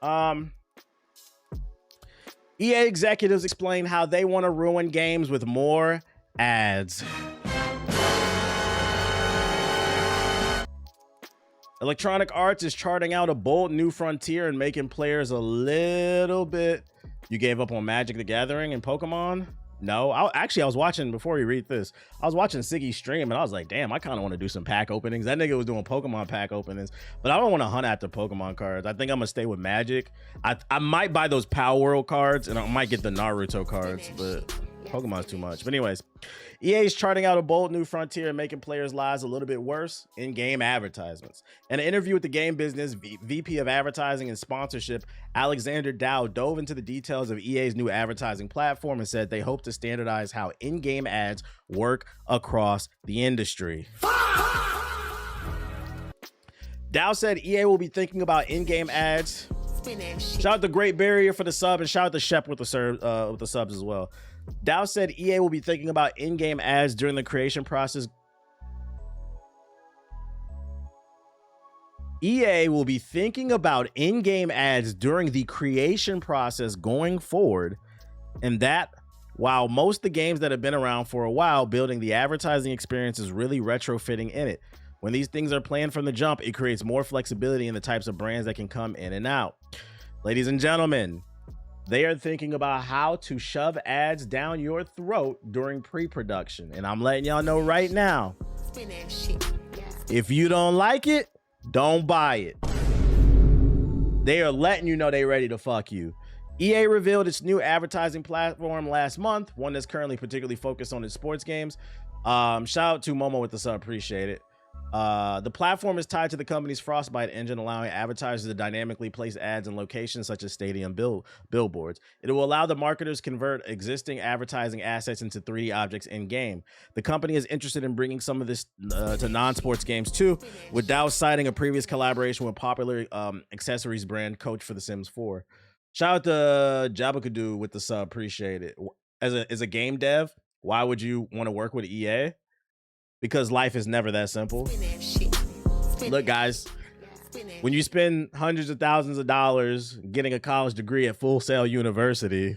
Um, EA executives explain how they want to ruin games with more ads. Electronic Arts is charting out a bold new frontier and making players a little bit. You gave up on Magic the Gathering and Pokemon? No, I was watching, before you read this, I was watching Siggy's stream and I was like, damn, I kind of want to do some pack openings. That nigga was doing Pokemon pack openings, but I don't want to hunt after Pokemon cards. I think I'm gonna stay with Magic. I might buy those Power World cards and I might get the Naruto cards, but Pokemon's too much. But anyways, EA is charting out a bold new frontier and making players' lives a little bit worse in-game advertisements. In an interview with the Game Business, VP of Advertising and Sponsorship, Alexander Dow dove into the details of EA's new advertising platform and said they hope to standardize how in-game ads work across the industry. Dow said EA will be thinking about in-game ads. Shout out the Great Barrier for the sub, and shout out to Shep with the subs as well. Dow said EA will be thinking about in-game ads during the creation process. EA will be thinking about in-game ads during the creation process going forward, and that while most of the games that have been around for a while, building the advertising experience is really retrofitting in it. When these things are planned from the jump, it creates more flexibility in the types of brands that can come in and out. Ladies and gentlemen, they are thinking about how to shove ads down your throat during pre-production. And I'm letting y'all know right now, if you don't like it, don't buy it. They are letting you know they're ready to fuck you. EA revealed its new advertising platform last month, one that's currently particularly focused on its sports games. Shout out to Momo with the sub, appreciate it. The platform is tied to the company's Frostbite engine, allowing advertisers to dynamically place ads in locations such as stadium billboards. It will allow the marketers to convert existing advertising assets into 3D objects in-game. The company is interested in bringing some of this to non-sports games too, with Dow citing a previous collaboration with popular accessories brand Coach for The Sims 4. Shout out to Jabakadu with the sub, appreciate it. As a game dev, why would you want to work with EA? Because life is never that simple. Look, guys, when you spend hundreds of thousands of dollars getting a college degree at Full Sail University,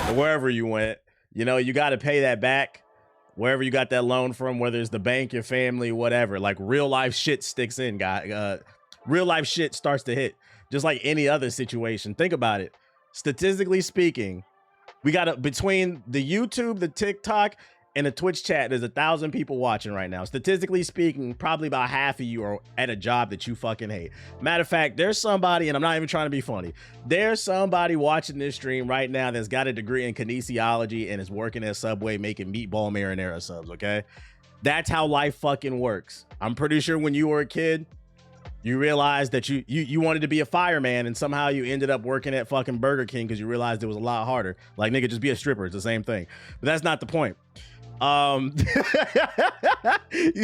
or wherever you went, you know, you got to pay that back. Wherever you got that loan from, whether it's the bank, your family, whatever. Like, real life shit sticks in, guy. Real life shit starts to hit, just like any other situation. Think about it. Statistically speaking, we got between the YouTube, the TikTok, in the Twitch chat, there's 1,000 people watching right now. Statistically speaking, probably about half of you are at a job that you fucking hate. Matter of fact, there's somebody, and I'm not even trying to be funny, there's somebody watching this stream right now that's got a degree in kinesiology and is working at Subway making meatball marinara subs, okay? That's how life fucking works. I'm pretty sure when you were a kid, you realized that you wanted to be a fireman, and somehow you ended up working at fucking Burger King because you realized it was a lot harder. Like, nigga, just be a stripper. It's the same thing. But that's not the point. You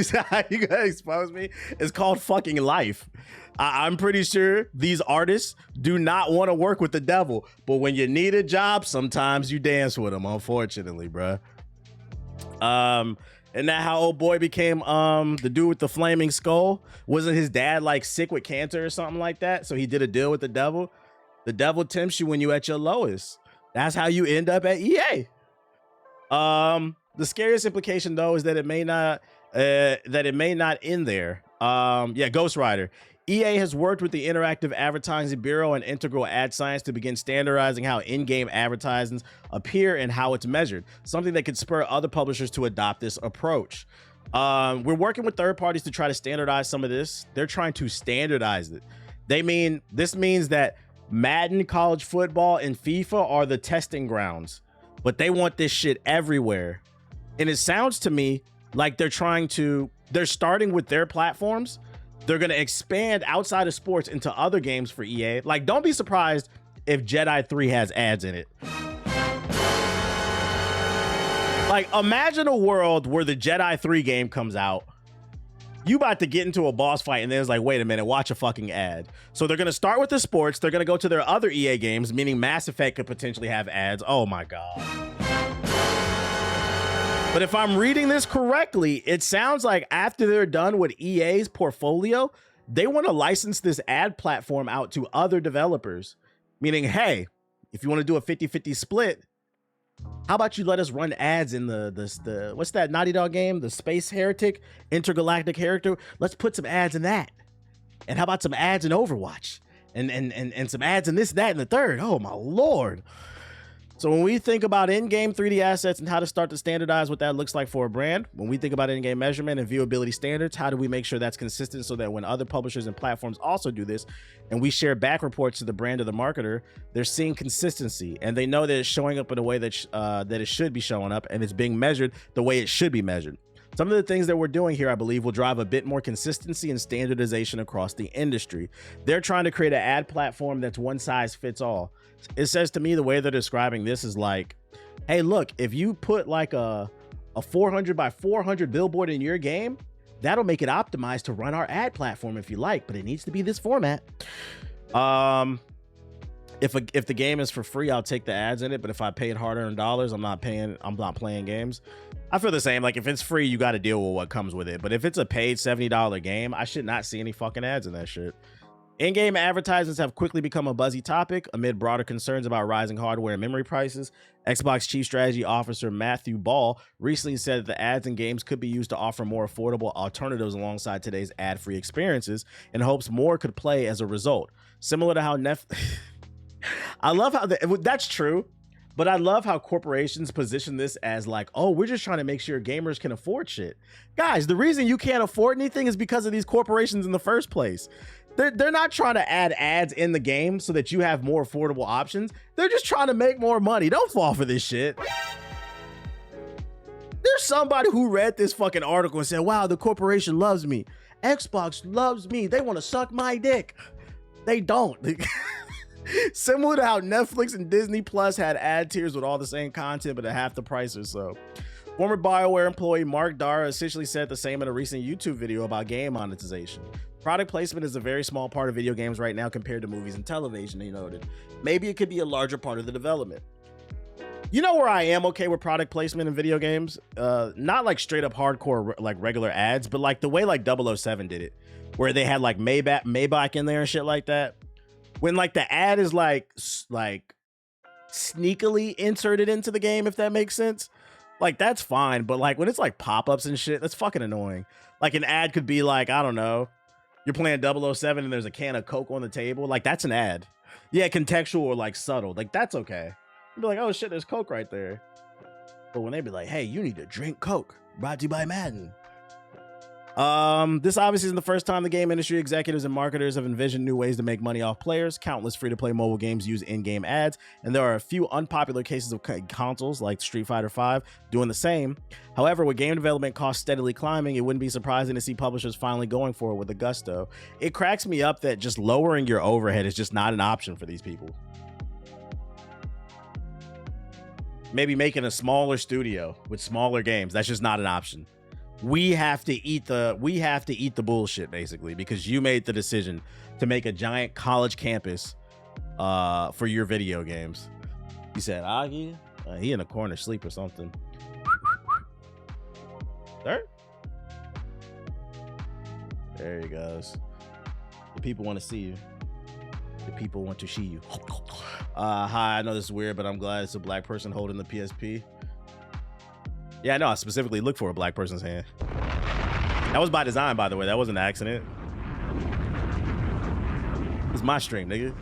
said how you gonna expose me? It's called fucking life. I'm pretty sure these artists do not want to work with the devil, but when you need a job, sometimes you dance with them, unfortunately, bruh. And that how old boy became the dude with the flaming skull? Wasn't his dad like sick with cancer or something like that? So he did a deal with the devil. The devil tempts you when you at your lowest. That's how you end up at EA. The scariest implication though is that it may not end there. Yeah, Ghost Rider. EA has worked with the Interactive Advertising Bureau and Integral Ad Science to begin standardizing how in-game advertisements appear and how it's measured, something that could spur other publishers to adopt this approach. We're working with third parties to try to standardize some of this. They're trying to standardize it. This means that Madden, college football, and FIFA are the testing grounds, but they want this shit everywhere. And it sounds to me like they're starting with their platforms. They're going to expand outside of sports into other games for EA. Like, don't be surprised if Jedi 3 has ads in it. Like, imagine a world where the Jedi 3 game comes out. You about to get into a boss fight and then it's like, wait a minute, watch a fucking ad. So they're going to start with the sports. They're going to go to their other EA games, meaning Mass Effect could potentially have ads. Oh my God. But if I'm reading this correctly, it sounds like after they're done with EA's portfolio, They want to license this ad platform out to other developers, meaning, hey, if you want to do a 50-50 split, how about you let us run ads in the what's that Naughty Dog game? The Space Heretic, Intergalactic Character. Let's put some ads in that. And how about some ads in Overwatch? And some ads in this, that, and the third. Oh my Lord. So when we think about in-game 3D assets and how to start to standardize what that looks like for a brand, when we think about in-game measurement and viewability standards, how do we make sure that's consistent so that when other publishers and platforms also do this and we share back reports to the brand or the marketer, they're seeing consistency and they know that it's showing up in a way that that it should be showing up and it's being measured the way it should be measured. Some of the things that we're doing here, I believe, will drive a bit more consistency and standardization across the industry. They're trying to create an ad platform that's one size fits all. It says to me the way they're describing this is like, hey, look, if you put like a 400 by 400 billboard in your game, that'll make it optimized to run our ad platform if you like, but it needs to be this format. If the game is for free, I'll take the ads in it, but if I paid hard-earned dollars, I'm not playing games. I feel the same. Like if it's free, you got to deal with what comes with it. But if it's a paid $70 game, I should not see any fucking ads in that shit. In-game advertisements have quickly become a buzzy topic amid broader concerns about rising hardware and memory prices. Xbox Chief Strategy Officer Matthew Ball recently said that the ads in games could be used to offer more affordable alternatives alongside today's ad-free experiences and hopes more could play as a result. Similar to how I love how that's true, but I love how corporations position this as like, oh, we're just trying to make sure gamers can afford shit. Guys, the reason you can't afford anything is because of these corporations in the first place. They're not trying to add ads in the game so that you have more affordable options. They're just trying to make more money. Don't fall for this shit. There's somebody who read this fucking article and said, wow, the corporation loves me. Xbox loves me. They want to suck my dick. They don't. Similar to how Netflix and Disney Plus had ad tiers with all the same content but at half the price or so. Former BioWare employee Mark Dara essentially said the same in a recent YouTube video about game monetization. Product placement is a very small part of video games right now compared to movies and television, he noted. Maybe it could be a larger part of the development. You know where I am okay with product placement in video games? Not like straight up hardcore like regular ads, but like the way like 007 did it, where they had like Maybach in there and shit like that. When like the ad is like sneakily inserted into the game, if that makes sense. Like that's fine, but like when it's like pop-ups and shit, that's fucking annoying. Like an ad could be like, I don't know, you're playing 007 and there's a can of Coke on the table. Like that's an ad. Yeah, contextual or like subtle. Like that's okay. You'd be like, oh shit, there's Coke right there. But when they be like, hey, you need to drink Coke, brought to you by Madden. This obviously isn't the first time the game industry executives and marketers have envisioned new ways to make money off players. Countless free-to-play mobile games use in-game ads, and there are a few unpopular cases of consoles like Street Fighter V doing the same. However, with game development costs steadily climbing, it wouldn't be surprising to see publishers finally going for it with a gusto. It cracks me up that just lowering your overhead is just not an option for these people. Maybe making a smaller studio with smaller games, that's just not an option. We have to eat the bullshit basically because you made the decision to make a giant college campus for your video games. He said, Augie, he in a corner sleep or something. Sir? There he goes. The people want to see you. The people want to see you. Hi, I know this is weird, but I'm glad it's a black person holding the PSP. Yeah, I know. I specifically looked for a black person's hand. That was by design, by the way. That wasn't an accident. It's my stream, nigga.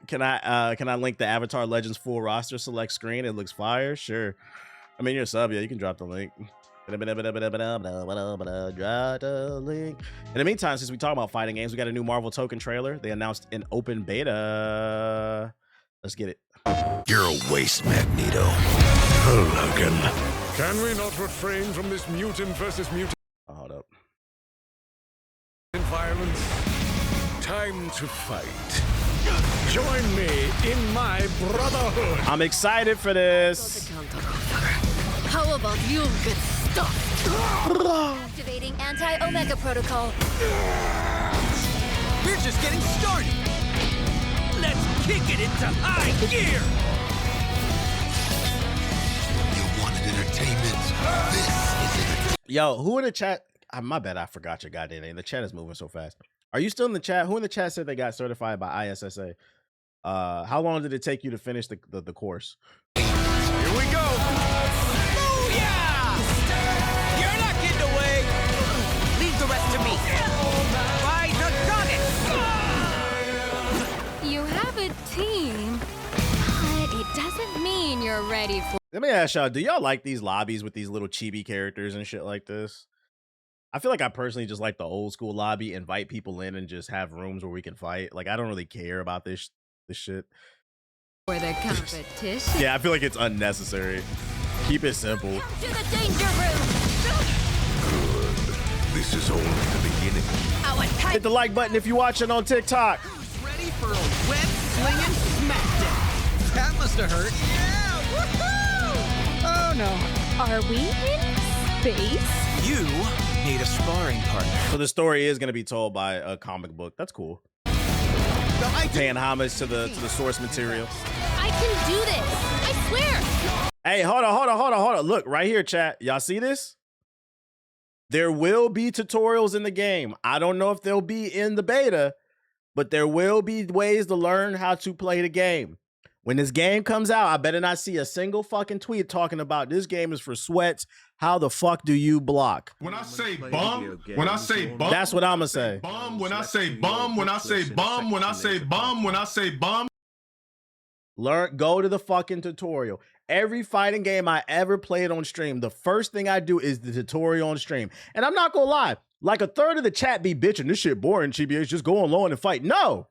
Can I link the Avatar Legends full roster select screen? It looks fire. Sure. I mean, you're a sub. Yeah, you can drop the link. Drop the link. In the meantime, since we talk about fighting games, we got a new Marvel Token trailer. They announced an open beta. Let's get it. You're a waste, Magneto. Logan. Can we not refrain from this mutant versus mutant Hold up. violence? Time to fight. Join me in my brotherhood. I'm excited for this. How about you get stuffed? Activating anti-Omega protocol. We're just getting started. Let's kick it into high gear. You wanted entertainment. This is entertainment. Yo, who in the chat? My bad. I forgot your goddamn name. The chat is moving so fast. Are you still in the chat? Who in the chat said they got certified by ISSA? How long did it take you to finish the course? Here we go. Oh yeah! You're not getting away. Leave the rest to me. By the goddess! You have a team, but it doesn't mean you're ready for. Let me ask y'all, do y'all like these lobbies with these little chibi characters and shit like this? I feel like I personally just like the old school lobby, invite people in and just have rooms where we can fight. Like, I don't really care about this shit. For the competition. Yeah, I feel like it's unnecessary. Keep it simple. To the danger room. Good. This is only the beginning. Hit the like button if you're watching on TikTok. Who's ready for a web slinging smackdown? That must have hurt. Yeah! Woohoo! Oh no. Are we in space? You need a sparring partner. So the story is going to be told by a comic book. That's cool. Paying homage to the source material. I can do this. I swear. Hey, hold on. Look, right here, chat. Y'all see this? There will be tutorials in the game. I don't know if they'll be in the beta, but there will be ways to learn how to play the game. When this game comes out, I better not see a single fucking tweet talking about this game is for sweats. How the fuck do you block? When I say bum, That's what I'm gonna say. Bum, when I say bum, when I say bum, when I say bum, when I say bum. Go to the fucking tutorial. Every fighting game I ever played on stream, the first thing I do is the tutorial on stream. And I'm not gonna lie, like a third of the chat be bitching, this shit boring, GBH, just go online and fight. No,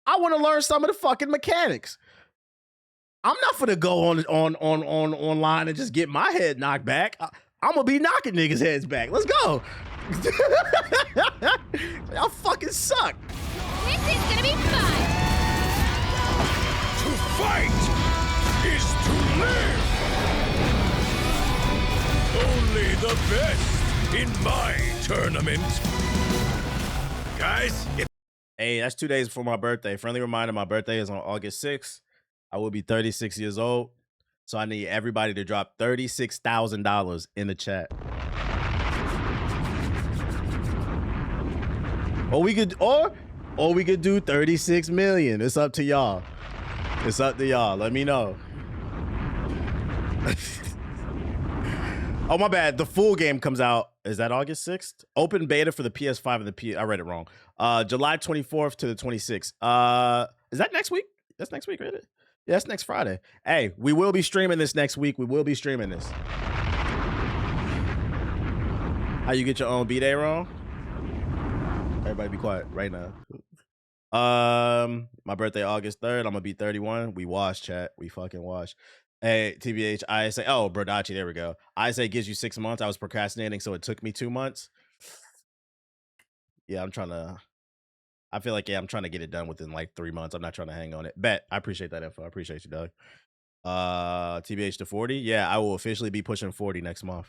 I want to learn some of the fucking mechanics. I'm not gonna go on online and just get my head knocked back. I'm gonna be knocking niggas' heads back. Let's go. Y'all fucking suck. This is gonna be fun. To fight is to live. Only the best in my tournament. Guys, Hey, that's 2 days before my birthday. Friendly reminder, my birthday is on August 6th. I will be 36 years old. So I need everybody to drop $36,000 in the chat. Or we could do 36 million. It's up to y'all. It's up to y'all. Let me know. Oh, my bad. The full game comes out. Is that August 6th? Open beta for the PS5 and the P. I read it wrong. July 24th to the 26th. Is that next week? That's next week, right? Yeah, that's next Friday. Hey, we will be streaming this next week. We will be streaming this. How you get your own B-Day wrong? Everybody be quiet right now. My birthday August 3rd. I'm gonna be 31. We wash, chat. We fucking wash. Hey, TBH, ISA. Oh, Brodachi, there we go. ISA gives you 6 months. I was procrastinating, so it took me 2 months. Yeah, I feel like, I'm trying to get it done within like 3 months. I'm not trying to hang on it. Bet. I appreciate that info. I appreciate you, Doug. TBH to 40. Yeah, I will officially be pushing 40 next month.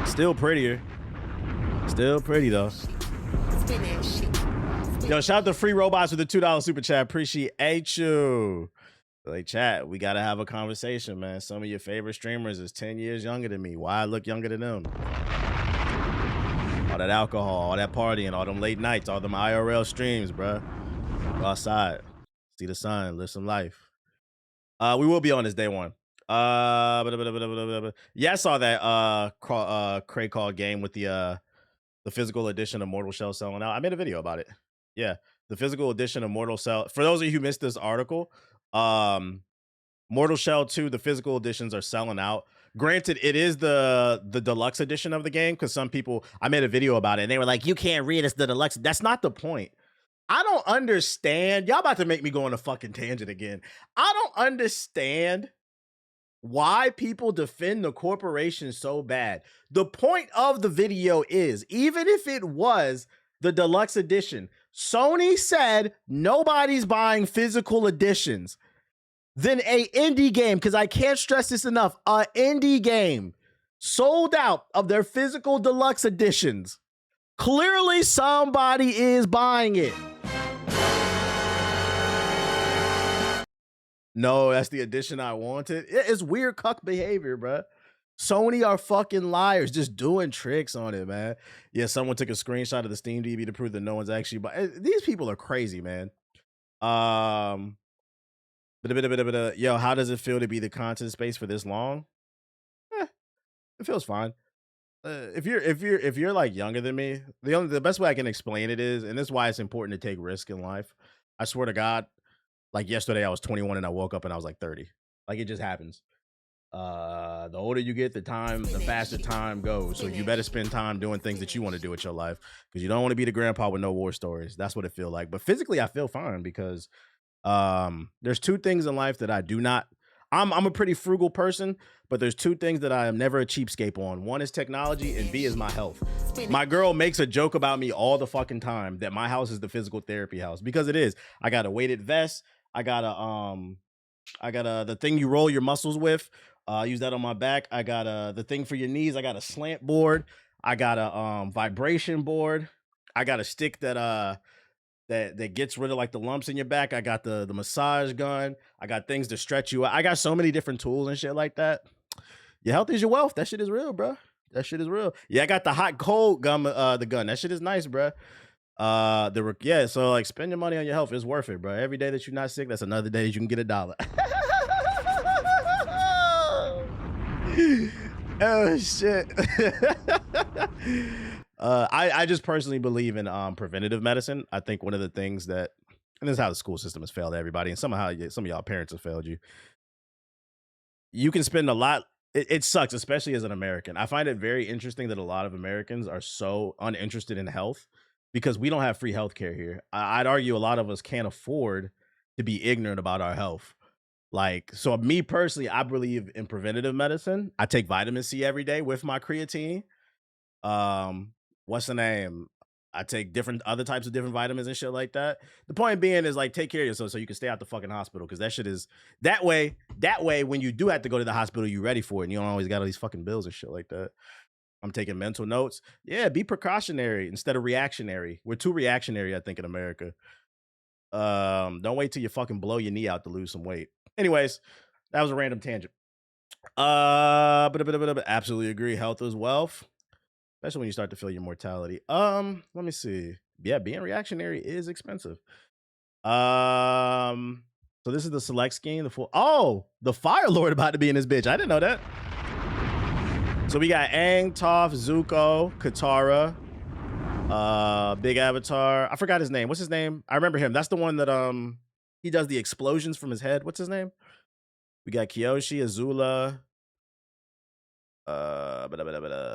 Still prettier. Still pretty, though. Yo, shout out to Free Robots with the $2 super chat. Appreciate you. Like, chat, we got to have a conversation, man. Some of your favorite streamers is 10 years younger than me. Why I look younger than them? All that alcohol, all that partying, all them late nights, all them IRL streams, bro. Go outside, see the sun, live some life. We will be on this day one. Yeah, I saw that Cray called game with the physical edition of Mortal Shell selling out. I made a video about it. Yeah, the physical edition of Mortal Shell. For those of you who missed this article, Mortal Shell 2, the physical editions are selling out. Granted, it is the deluxe edition of the game, because some people, I made a video about it and they were like, you can't read, it's the deluxe. That's not the point. I don't understand. Y'all about to make me go on a fucking tangent again. I don't understand why people defend the corporation so bad. The point of the video is, even if it was the deluxe edition, Sony said nobody's buying physical editions. Then a indie game, because I can't stress this enough, a indie game sold out of their physical deluxe editions. Clearly somebody is buying it. No, that's the edition I wanted. It's weird cuck behavior, bruh. Sony are fucking liars, just doing tricks on it, man. Yeah, someone took a screenshot of the Steam DB to prove that no one's actually. But these people are crazy, man. Yo, how does it feel to be the content space for this long? It feels fine. If you're like younger than me, the best way I can explain it is, and this is why it's important to take risk in life. I swear to God, like yesterday I was 21 and I woke up and I was like 30. Like it just happens. The older you get, the faster time goes. So you better spend time doing things that you want to do with your life, because you don't want to be the grandpa with no war stories. That's what it feels like. But physically, I feel fine because there's two things in life that I do not. I'm a pretty frugal person, but there's two things that I am never a cheapskate on. One is technology, and B is my health. My girl makes a joke about me all the fucking time that my house is the physical therapy house, because it is. I got a weighted vest. I got the thing you roll your muscles with. Use that on my back. I got the thing for your knees. I got a slant board. I got a vibration board. I got a stick that gets rid of like the lumps in your back. I got the massage gun. I got things to stretch you out. I got so many different tools and shit like that. Your health is your wealth. That shit is real, bro. That shit is real. Yeah, I got the hot cold gun. The gun. That shit is nice, bro. So like spend your money on your health. It's worth it, bro. Every day that you're not sick, that's another day that you can get $1. Oh shit. I just personally believe in preventative medicine. I think one of the things that, and this is how the school system has failed everybody, and somehow some of y'all parents have failed you. You can spend a lot. It sucks, especially as an American. I find it very interesting that a lot of Americans are so uninterested in health because we don't have free healthcare here. I'd argue a lot of us can't afford to be ignorant about our health. Like, so me personally, I believe in preventative medicine. I take vitamin C every day with my creatine. What's the name? I take other types of different vitamins and shit like that. The point being is like, take care of yourself so you can stay out the fucking hospital. Cause that shit is that way when you do have to go to the hospital, you're ready for it. And you don't always got all these fucking bills and shit like that. I'm taking mental notes. Yeah. Be precautionary instead of reactionary. We're too reactionary, I think, in America. Don't wait till you fucking blow your knee out to lose some weight. Anyways, that was a random tangent. But absolutely agree. Health is wealth. Especially when you start to feel your mortality. Let me see. Yeah, being reactionary is expensive. So this is the select scheme. The Fire Lord about to be in this bitch. I didn't know that. So we got Aang, Toph, Zuko, Katara, Big Avatar. I forgot his name. What's his name? I remember him. That's the one that he does the explosions from his head. What's his name? We got Kyoshi, Azula.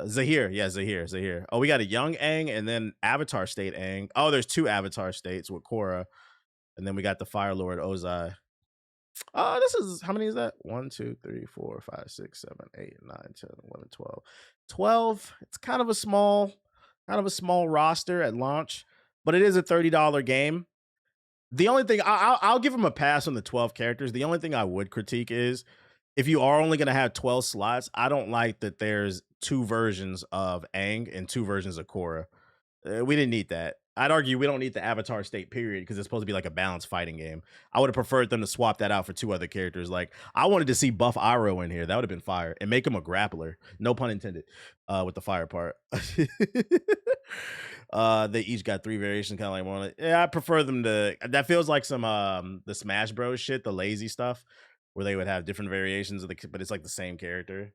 Zahir. Yeah, Zahir. Oh, we got a young Aang and then Avatar State Aang. Oh, there's two Avatar States with Korra. And then we got the Fire Lord Ozai. This is, how many is that? 1, 2, 3, 4, 5, 6, 7, 8, 9, 10, 11, 12. 12. It's kind of a small roster at launch, but it is a $30 game. The only thing I'll give him a pass on the 12 characters. The only thing I would critique is, if you are only going to have 12 slots, I don't like that there's 2 versions of Aang and 2 versions of Korra. We didn't need that. I'd argue we don't need the Avatar State, period, because it's supposed to be like a balanced fighting game. I would have preferred them to swap that out for 2 other characters. Like, I wanted to see Buff Iroh in here. That would have been fire. And make him a grappler. No pun intended, with the fire part. They each got 3 variations, kind of like one. Yeah, I prefer them to. That feels like some the Smash Bros shit, the lazy stuff, where they would have different variations of but it's like the same character.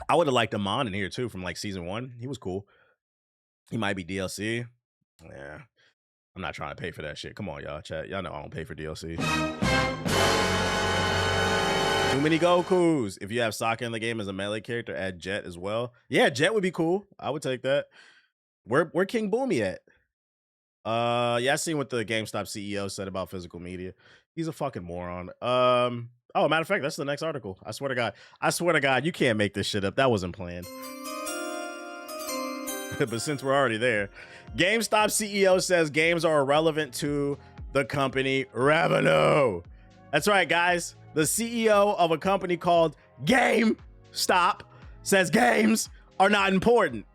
I would have liked Amon in here too from like season 1. He was cool. He might be DLC. Yeah. I'm not trying to pay for that shit. Come on, y'all. Chat. Y'all know I don't pay for DLC. Too many Gokus. If you have Sokka in the game as a melee character, add Jet as well. Yeah, Jet would be cool. I would take that. Where King Boomy at? Yeah, I seen what the GameStop CEO said about physical media. He's a fucking moron. Oh, matter of fact, that's the next article. I swear to God, you can't make this shit up. That wasn't planned. But since we're already there, GameStop CEO says games are irrelevant to the company revenue. That's right, guys. The CEO of a company called GameStop says games are not important.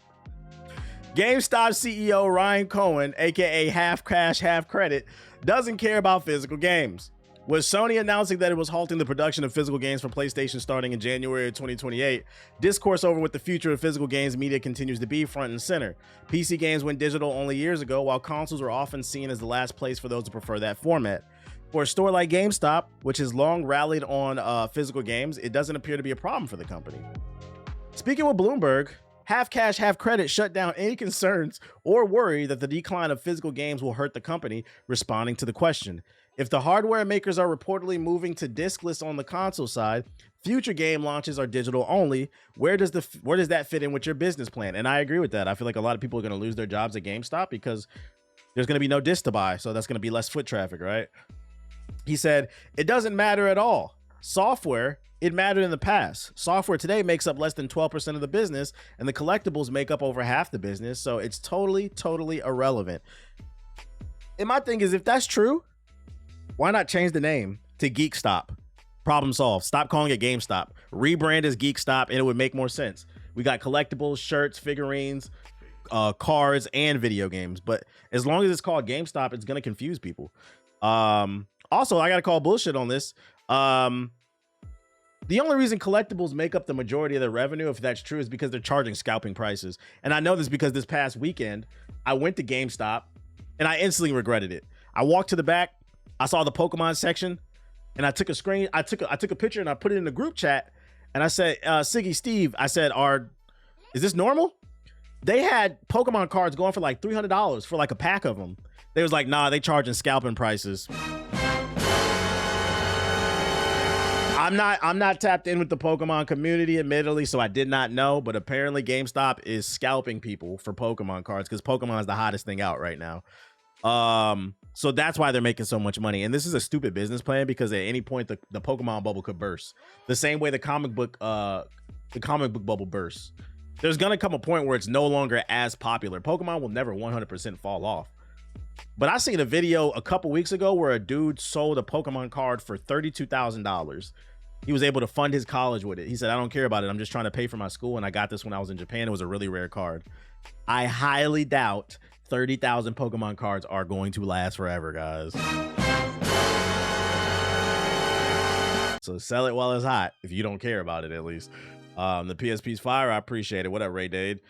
GameStop CEO Ryan Cohen, aka half cash, half credit, doesn't care about physical games. With Sony announcing that it was halting the production of physical games for PlayStation starting in January of 2028, discourse over what the future of physical games media continues to be front and center. PC games went digital only years ago, while consoles were often seen as the last place for those who prefer that format. For a store like GameStop, which has long rallied on physical games, it doesn't appear to be a problem for the company. Speaking with Bloomberg, Half Cash, Half Credit shut down any concerns or worry that the decline of physical games will hurt the company, responding to the question. If the hardware makers are reportedly moving to diskless on the console side, future game launches are digital only. Where does that fit in with your business plan? And I agree with that. I feel like a lot of people are going to lose their jobs at GameStop because there's going to be no disc to buy, so that's going to be less foot traffic, right? He said, it doesn't matter at all. Software, it mattered in the past. Software today makes up less than 12% of the business, and the collectibles make up over half the business, so it's totally irrelevant. And my thing is, if that's true, why not change the name to GeekStop? Problem solved. Stop calling it GameStop. Rebrand as GeekStop, and it would make more sense. We got collectibles, shirts, figurines, cards, and video games. But as long as it's called GameStop, it's going to confuse people. Also, I got to call bullshit on this. The only reason collectibles make up the majority of their revenue, if that's true, is because they're charging scalping prices. And I know this because this past weekend, I went to GameStop, and I instantly regretted it. I walked to the back. I saw the Pokemon section, and I took a screen. I took a picture and I put it in the group chat. And I said, Siggy Steve, I said, is this normal? They had Pokemon cards going for like $300 for like a pack of them. They was like, nah, they charging scalping prices. I'm not tapped in with the Pokemon community, admittedly, so I did not know. But apparently, GameStop is scalping people for Pokemon cards because Pokemon is the hottest thing out right now. So that's why they're making so much money. And this is a stupid business plan because at any point the Pokemon bubble could burst. The same way the comic book bubble bursts. There's gonna come a point where it's no longer as popular. Pokemon will never 100% fall off. But I seen a video a couple weeks ago where a dude sold a Pokemon card for $32,000. He was able to fund his college with it. He said, I don't care about it. I'm just trying to pay for my school. And I got this when I was in Japan. It was a really rare card. I highly doubt 30,000 Pokemon cards are going to last forever, guys. So sell it while it's hot, if you don't care about it, at least. The PSP's fire, I appreciate it. What up, Ray Dade?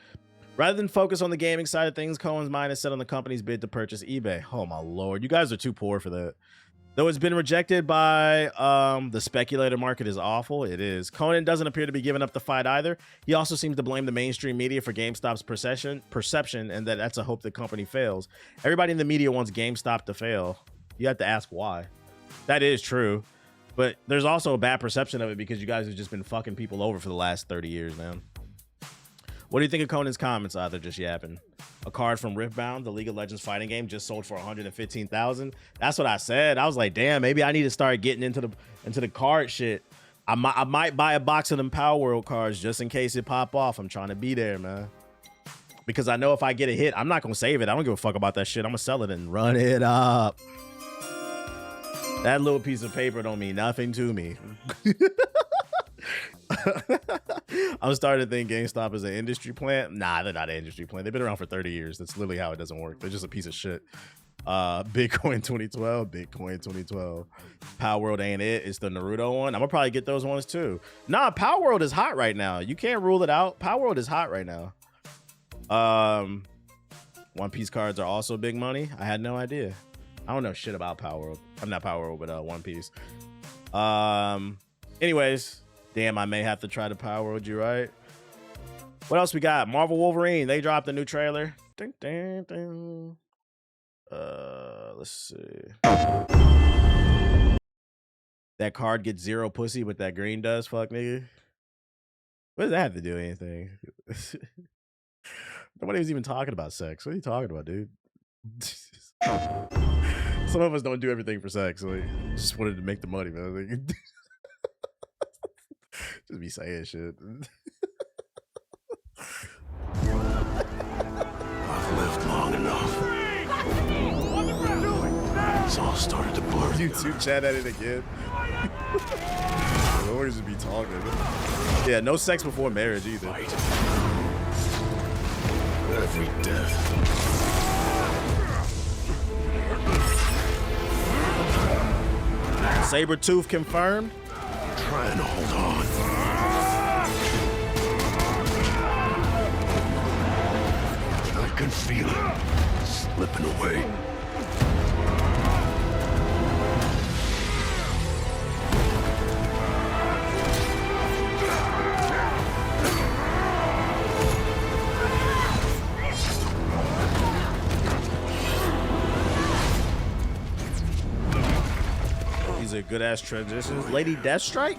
Rather than focus on the gaming side of things, Cohen's mind is set on the company's bid to purchase eBay. Oh my lord, you guys are too poor for that. Though it's been rejected by the speculator market is awful. It is. Conan doesn't appear to be giving up the fight either. He also seems to blame the mainstream media for GameStop's perception and that's a hope the company fails. Everybody in the media wants GameStop to fail. You have to ask why. That is true. But there's also a bad perception of it because you guys have just been fucking people over for the last 30 years, man. What do you think of Conan's comments? They're just yapping. A card from Riftbound, the League of Legends fighting game, just sold for $115,000. That's what I said. I was like, damn, maybe I need to start getting into the card shit. I might buy a box of them Power World cards just in case it pop off. I'm trying to be there, man. Because I know if I get a hit, I'm not gonna save it. I don't give a fuck about that shit. I'm gonna sell it and run it up. That little piece of paper don't mean nothing to me. I'm starting to think GameStop is an industry plant. Nah, they're not an industry plant. They've been around for 30 years. That's literally how it doesn't work. They're just a piece of shit. Bitcoin 2012. Power World ain't it. It's the Naruto one. I'm gonna probably get those ones too. Nah, Power World is hot right now. You can't rule it out. Power World is hot right now. One Piece cards are also big money. I had no idea. I don't know shit about Power World. I'm not Power World, but One Piece. Anyways, damn, I may have to try to Power World you, right? What else we got? Marvel Wolverine. They dropped a new trailer. Ding, ding, ding. Let's see. That card gets 0 pussy, but that green does. Fuck, nigga. What does that have to do with anything? Nobody was even talking about sex. What are you talking about, dude? Some of us don't do everything for sex. Like, just wanted to make the money, man. Like, just be saying shit. I've lived long enough. It's all started to blur. YouTube chat at it again. Don't just be talking. Yeah, no sex before marriage either. Fight. Every death. Sabretooth confirmed. Try and hold on. I can feel it slipping away. These are good ass transitions. Lady Deathstrike?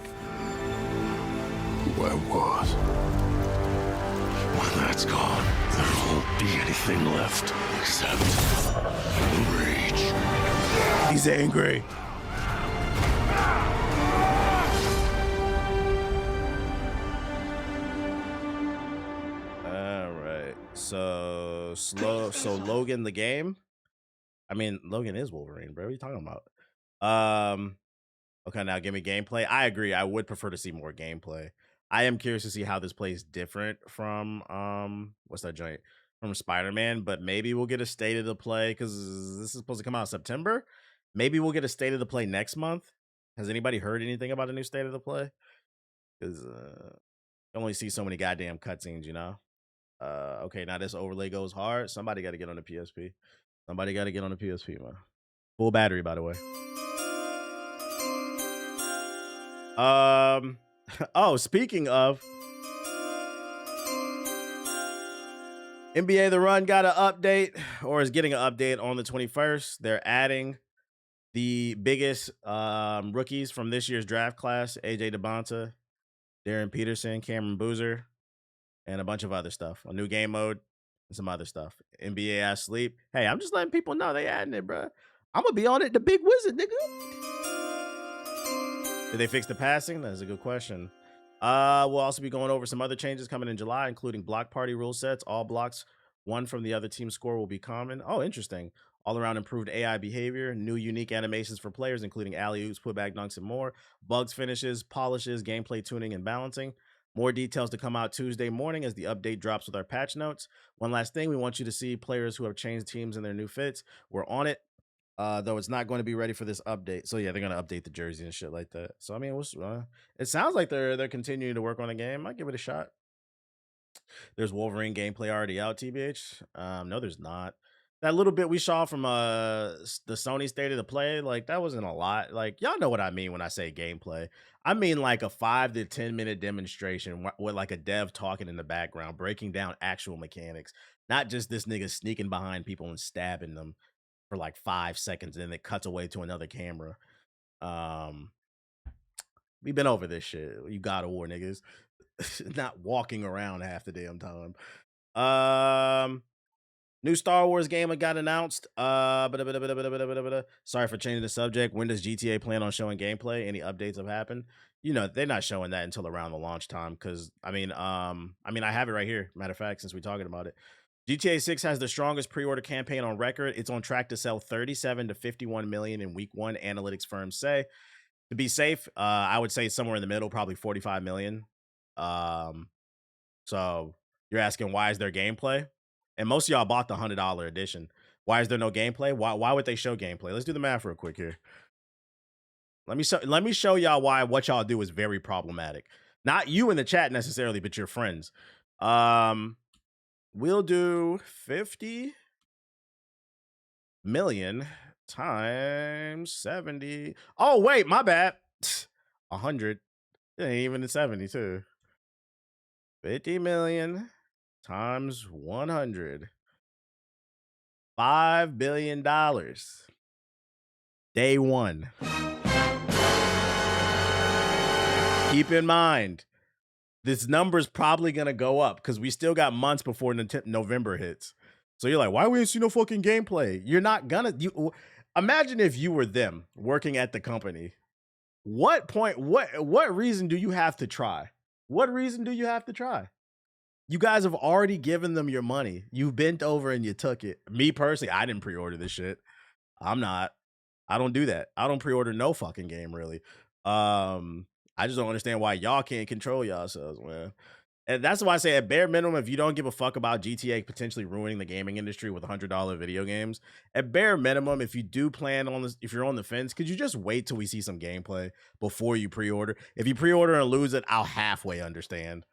Who I was. When that's gone, there won't be anything left except rage. He's angry. All right. So Logan the game. I mean, Logan is Wolverine, bro. What are you talking about? Okay, now give me gameplay. I agree. I would prefer to see more gameplay. I am curious to see how this plays different from what's that joint? From Spider-Man, but maybe we'll get a state of the play because this is supposed to come out in September. Maybe we'll get a state of the play next month. Has anybody heard anything about a new state of the play? Because you only see so many goddamn cutscenes, you know. Okay, now this overlay goes hard. Somebody got to get on the PSP. Somebody got to get on the PSP, man. Full battery, by the way. Oh, speaking of, NBA The Run got an update, or is getting an update on the 21st. They're adding the biggest rookies from this year's draft class: AJ DeBonta, Darren Peterson, Cameron Boozer, and a bunch of other stuff. A new game mode and some other stuff. NBA ass sleep. Hey, I'm just letting people know they adding it, bro. I'm gonna be on it. The big wizard, nigga. Did they fix the passing? That's a good question. We'll also be going over some other changes coming in July, including block party rule sets. All blocks won from the other team's score will be common. Oh, interesting. All around improved AI behavior, new unique animations for players, including alley-oops, putback dunks, and more. Bugs finishes, polishes, gameplay tuning, and balancing. More details to come out Tuesday morning as the update drops with our patch notes. One last thing, we want you to see players who have changed teams in their new fits. We're on it. Though it's not going to be ready for this update. So yeah, they're going to update the jersey and shit like that. So I mean, it sounds like they're continuing to work on the game. I'll give it a shot. There's Wolverine gameplay already out, TBH. No, there's not. That little bit we saw from the Sony State of the Play, like that wasn't a lot. Like y'all know what I mean when I say gameplay. I mean like a 5 to 10 minute demonstration with like a dev talking in the background, breaking down actual mechanics, not just this nigga sneaking behind people and stabbing them for like 5 seconds, and then it cuts away to another camera. We've been over this shit. You God of War niggas. Not walking around half the damn time. New Star Wars game got announced. Sorry for changing the subject. When does GTA plan on showing gameplay? Any updates have happened? You know, they're not showing that until around the launch time. Cause I have it right here. Matter of fact, since we're talking about it. GTA 6 has the strongest pre-order campaign on record. It's on track to sell 37 to 51 million in week one, analytics firms say. To be safe, I would say somewhere in the middle, probably 45 million. So you're asking, why is there gameplay? And most of y'all bought the $100 edition. Why is there no gameplay? Why would they show gameplay? Let's do the math real quick here. Let me show y'all why what y'all do is very problematic. Not you in the chat necessarily, but your friends. We'll do 50 million times 70. Oh, wait, my bad. 100. It ain't even 72. 50 million times 100. $5 billion. Day one. Keep in mind, this number's probably going to go up because we still got months before November hits. So you're like, why we ain't see no fucking gameplay? You're not gonna. Imagine if you were them working at the company. What reason do you have to try? What reason do you have to try? You guys have already given them your money. You bent over and you took it. Me personally, I didn't pre-order this shit. I don't do that. I don't pre-order no fucking game, really. I just don't understand why y'all can't control yourselves, man. And that's why I say at bare minimum, if you don't give a fuck about GTA potentially ruining the gaming industry with $100 video games, at bare minimum, if you do plan on this, if you're on the fence, could you just wait till we see some gameplay before you pre-order? If you pre-order and lose it, I'll halfway understand.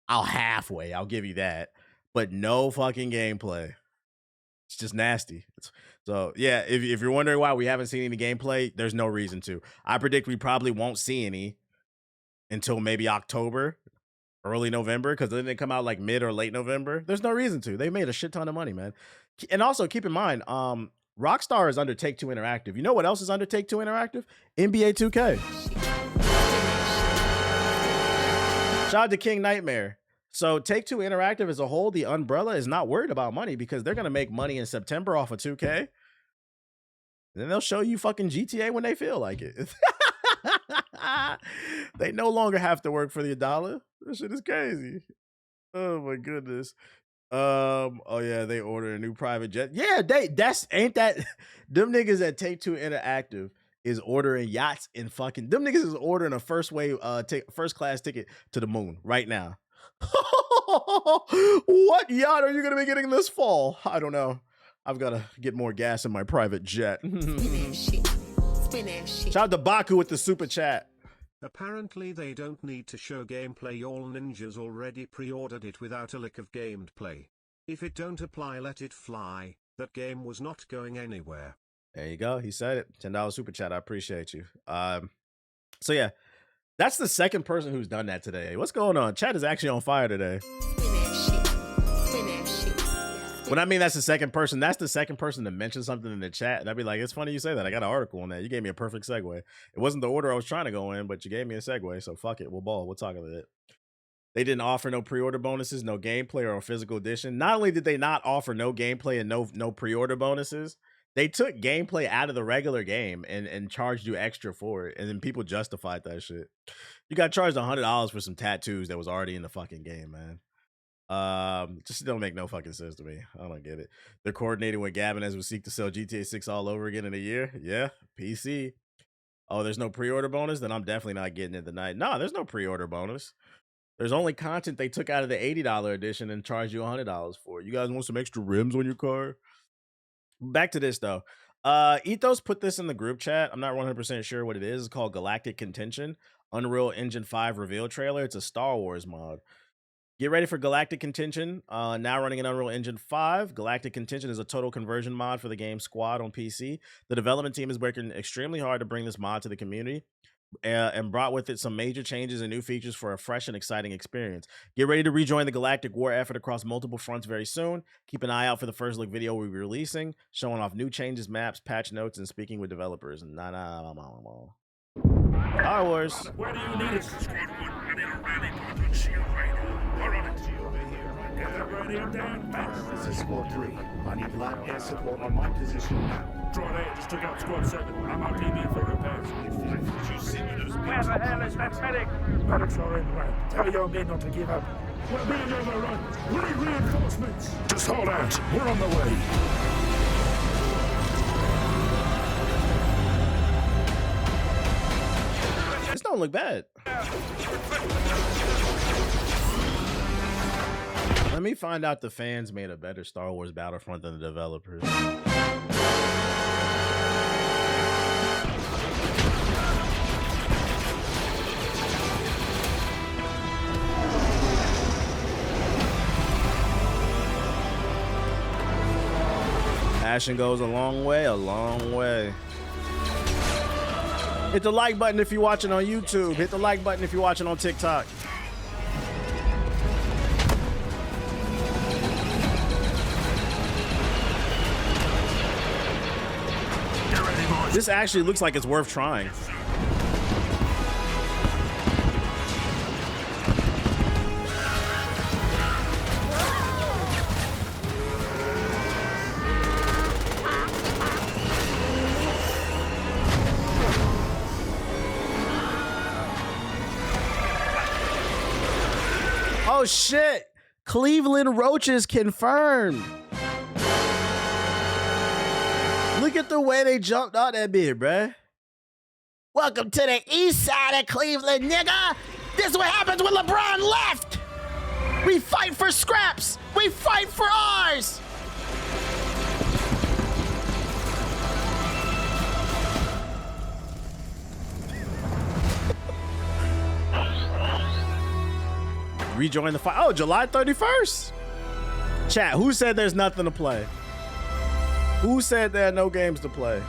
I'll give you that. But no fucking gameplay. It's just nasty. So yeah, if you're wondering why we haven't seen any gameplay, there's no reason to. I predict we probably won't see any until maybe October, early November, because then they come out like mid or late November. There's no reason to. They made a shit ton of money, man. And also keep in mind, Rockstar is under Take-Two Interactive. You know what else is under Take-Two Interactive? NBA 2K. Shout out to King Nightmare. So Take-Two Interactive as a whole, the umbrella, is not worried about money because they're going to make money in September off of 2K. And then they'll show you fucking GTA when they feel like it. They no longer have to work for the dollar. This shit is crazy. Oh my goodness. Oh yeah, they ordered a new private jet. Yeah, ain't that them niggas at Take-Two Interactive is ordering yachts and fucking them niggas is ordering a first class ticket to the moon right now. What yacht are you gonna be getting this fall? I don't know. I've got to get more gas in my private jet. Shout out to Baku with the super chat. Apparently they don't need to show gameplay. All ninjas already pre-ordered it without a lick of gameplay. If it don't apply, let it fly. That game was not going anywhere. There you go. He said it. $10 super chat. I appreciate you. So yeah, that's the second person who's done that today. What's going on? Chat is actually on fire today. When I mean that's the second person to mention something in the chat. And I'd be like, it's funny you say that. I got an article on that. You gave me a perfect segue. It wasn't the order I was trying to go in, but you gave me a segue. So fuck it. We'll ball. We'll talk about it. They didn't offer no pre-order bonuses, no gameplay or a physical edition. Not only did they not offer no gameplay and no pre-order bonuses, they took gameplay out of the regular game and charged you extra for it. And then people justified that shit. You got charged $100 for some tattoos that was already in the fucking game, man. Just don't make no fucking sense to me. I don't get it. They're coordinating with Gavin as we seek to sell GTA 6 all over again in a year. Yeah, PC. Oh, there's no pre-order bonus? Then I'm definitely not getting it tonight. No, there's no pre-order bonus. There's only content they took out of the $80 edition and charged you $100 for. You guys want some extra rims on your car? Back to this though. Ethos put this in the group chat. I'm not 100% sure what it is. It's called Galactic Contention, Unreal Engine 5 reveal trailer. It's a Star Wars mod. Get ready for Galactic Contention, now running in Unreal Engine 5. Galactic Contention is a total conversion mod for the game Squad on PC. The development team is working extremely hard to bring this mod to the community and brought with it some major changes and new features for a fresh and exciting experience. Get ready to rejoin the Galactic War effort across multiple fronts very soon. Keep an eye out for the first look video we'll be releasing, showing off new changes, maps, patch notes, and speaking with developers. Star Wars. Where do you need it? Squad 1, ready to rally point on shield radar. We're on it. Get that radio down fast. This is Squad 3. I need light air support on my position now. Droid A just took out Squad 7. I'm out DB for repairs. Where the hell is that medic? Medics are in rank. Tell your men not to give up. We're being overrun. We need reinforcements. Just hold out. We're on the way. This don't look bad. Let me find out the fans made a better Star Wars Battlefront than the developers. Passion goes a long way, a long way. Hit the like button if you're watching on YouTube. Hit the like button if you're watching on TikTok. This actually looks like it's worth trying. Oh shit! Cleveland Roaches confirmed. Look at the way they jumped out that bit, bruh. Welcome to the east side of Cleveland, nigga. This is what happens when LeBron left. We fight for scraps. We fight for ours. Rejoin the fight. Oh, July 31st. Chat, who said there's nothing to play? Who said there are no games to play?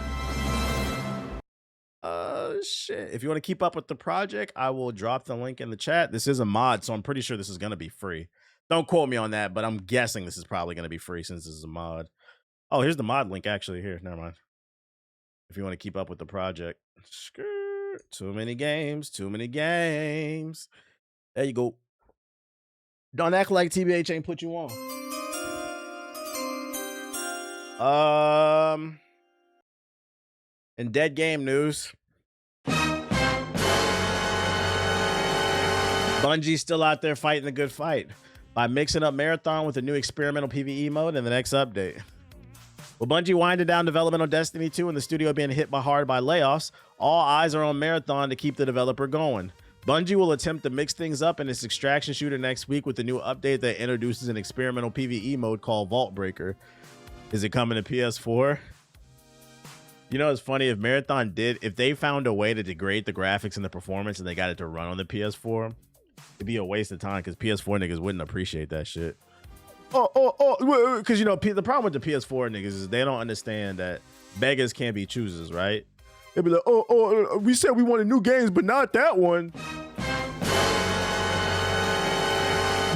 Shit. If you want to keep up with the project, I will drop the link in the chat. This is a mod, so I'm pretty sure this is going to be free. Don't quote me on that, but I'm guessing this is probably going to be free since this is a mod. Oh, here's the mod link actually here. Never mind. If you want to keep up with the project. Too many games. Too many games. There you go. Don't act like TBH ain't put you on. In dead game news, Bungie's still out there fighting the good fight by mixing up Marathon with a new experimental PvE mode in the next update. With Bungie winding down development on Destiny 2 and the studio being hit hard by layoffs, all eyes are on Marathon to keep the developer going. Bungie will attempt to mix things up in its extraction shooter next week with a new update that introduces an experimental PvE mode called Vault Breaker. Is it coming to PS4? You know, it's funny, if they found a way to degrade the graphics and the performance and they got it to run on the PS4, it'd be a waste of time because PS4 niggas wouldn't appreciate that shit. Because, you know, the problem with the PS4 niggas is they don't understand that beggars can't be choosers, right? They'd be like, we said we wanted new games, but not that one.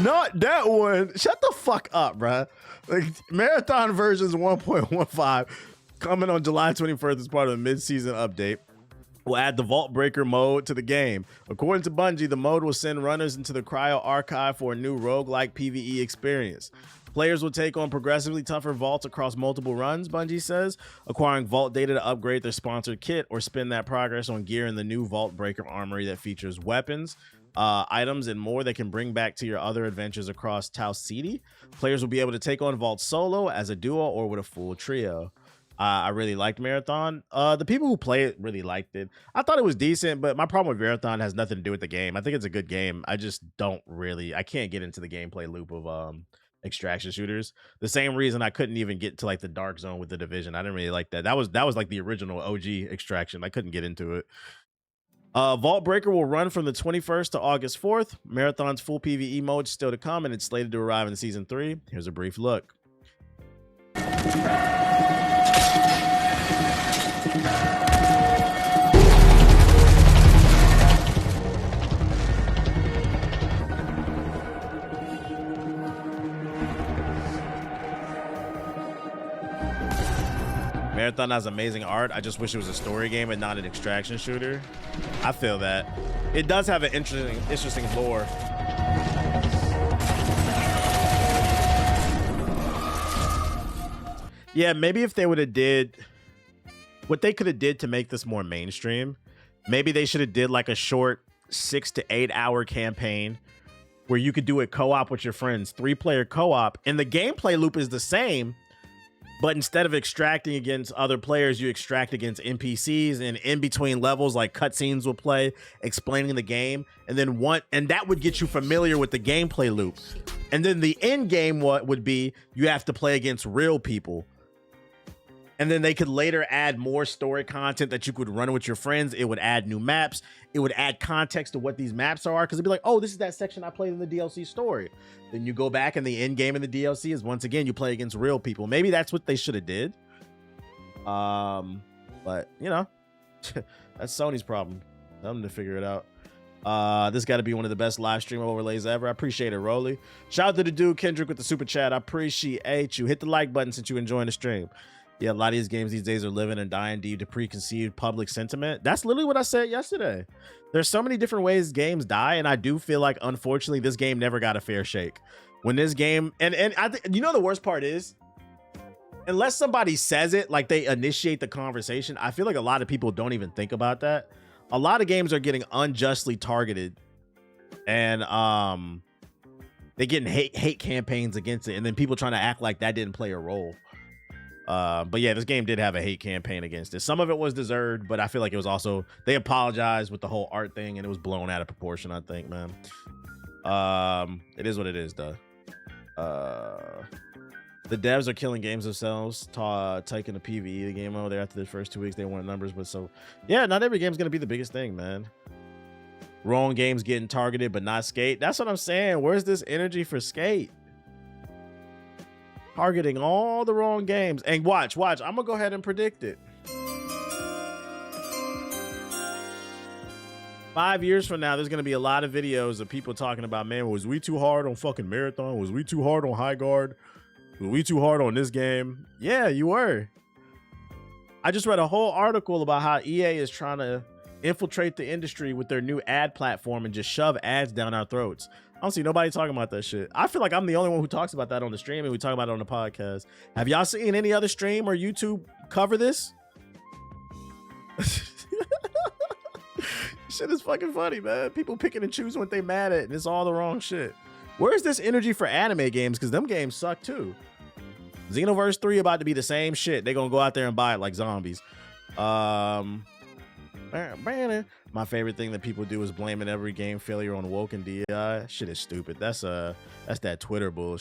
Not that one. Shut the fuck up, bruh. Like, Marathon versions 1.15 coming on July 21st as part of a mid-season update. Will add the Vault Breaker mode to the game. According to Bungie, the mode will send runners into the Cryo Archive for a new roguelike PvE experience. Players will take on progressively tougher vaults across multiple runs, Bungie says, acquiring vault data to upgrade their sponsored kit or spend that progress on gear in the new Vault Breaker armory that features weapons, items, and more that can bring back to your other adventures across Tau City. Players will be able to take on Vault solo, as a duo, or with a full trio. I really liked Marathon. The people who play it really liked it. I thought it was decent, but my problem with Marathon has nothing to do with the game. I think it's a good game. I just I can't get into the gameplay loop of extraction shooters. The same reason I couldn't even get to like the Dark Zone with the Division. I didn't really like that. That was like the original OG extraction. I couldn't get into it. Vault Breaker will run from the 21st to August 4th. Marathon's full PvE mode is still to come, and it's slated to arrive in season 3. Here's a brief look. Marathon has amazing art. I just wish it was a story game and not an extraction shooter. I feel that. It does have an interesting lore. Yeah, maybe if they would have did what they could have did to make this more mainstream, maybe they should have did like a short 6 to 8 hour campaign where you could do it co-op with your friends, 3-player co-op, and the gameplay loop is the same. But instead of extracting against other players, you extract against NPCs, and in between levels, like cutscenes will play explaining the game, and that would get you familiar with the gameplay loop. And then the end game would be you have to play against real people. And then they could later add more story content that you could run with your friends. It would add new maps. It would add context to what these maps are, because it'd be like, oh, this is that section I played in the DLC story. Then you go back and the end game in the DLC is once again you play against real people. Maybe that's what they should have did. But you know, that's Sony's problem. Tell them to figure it out. This got to be one of the best live stream overlays ever. I appreciate it, Rolly. Shout out to the dude Kendrick with the super chat. I appreciate you. Hit the like button since you enjoying the stream. Yeah, a lot of these games these days are living and dying due to preconceived public sentiment. That's literally what I said yesterday. There's so many different ways games die, and I do feel like, unfortunately, this game never got a fair shake. When this game, and I think, you know, the worst part is, unless somebody says it, like they initiate the conversation, I feel like a lot of people don't even think about that. A lot of games are getting unjustly targeted, and they're getting hate campaigns against it, and then people trying to act like that didn't play a role. But yeah, this game did have a hate campaign against it. Some of it was deserved, but I feel like it was also, they apologized with the whole art thing and it was blown out of proportion, I think, man. It is what it is, though. The devs are killing games themselves, taking the PvE the game over there after the first 2 weeks. They want numbers, but so yeah, not every game's gonna be the biggest thing, man. Wrong games getting targeted, but not Skate. That's what I'm saying. Where's this energy for Skate? Targeting all the wrong games. And watch. I'm gonna go ahead and predict it. 5 years from now, there's gonna be a lot of videos of people talking about, man, was we too hard on fucking Marathon? Was we too hard on High Guard? Was we too hard on this game? Yeah, you were. I just read a whole article about how EA is trying to infiltrate the industry with their new ad platform and just shove ads down our throats. I don't see nobody talking about that shit. I feel like I'm the only one who talks about that on the stream, and we talk about it on the podcast. Have y'all seen any other stream or YouTube cover this? Shit is fucking funny, man. People picking and choosing what they mad at, and it's all the wrong shit. Where's this energy for anime games? Because them games suck too. Xenoverse 3 about to be the same shit. They're gonna go out there and buy it like zombies. My favorite thing that people do is blaming every game failure on woke and DI. Shit is stupid. That's that Twitter bullshit.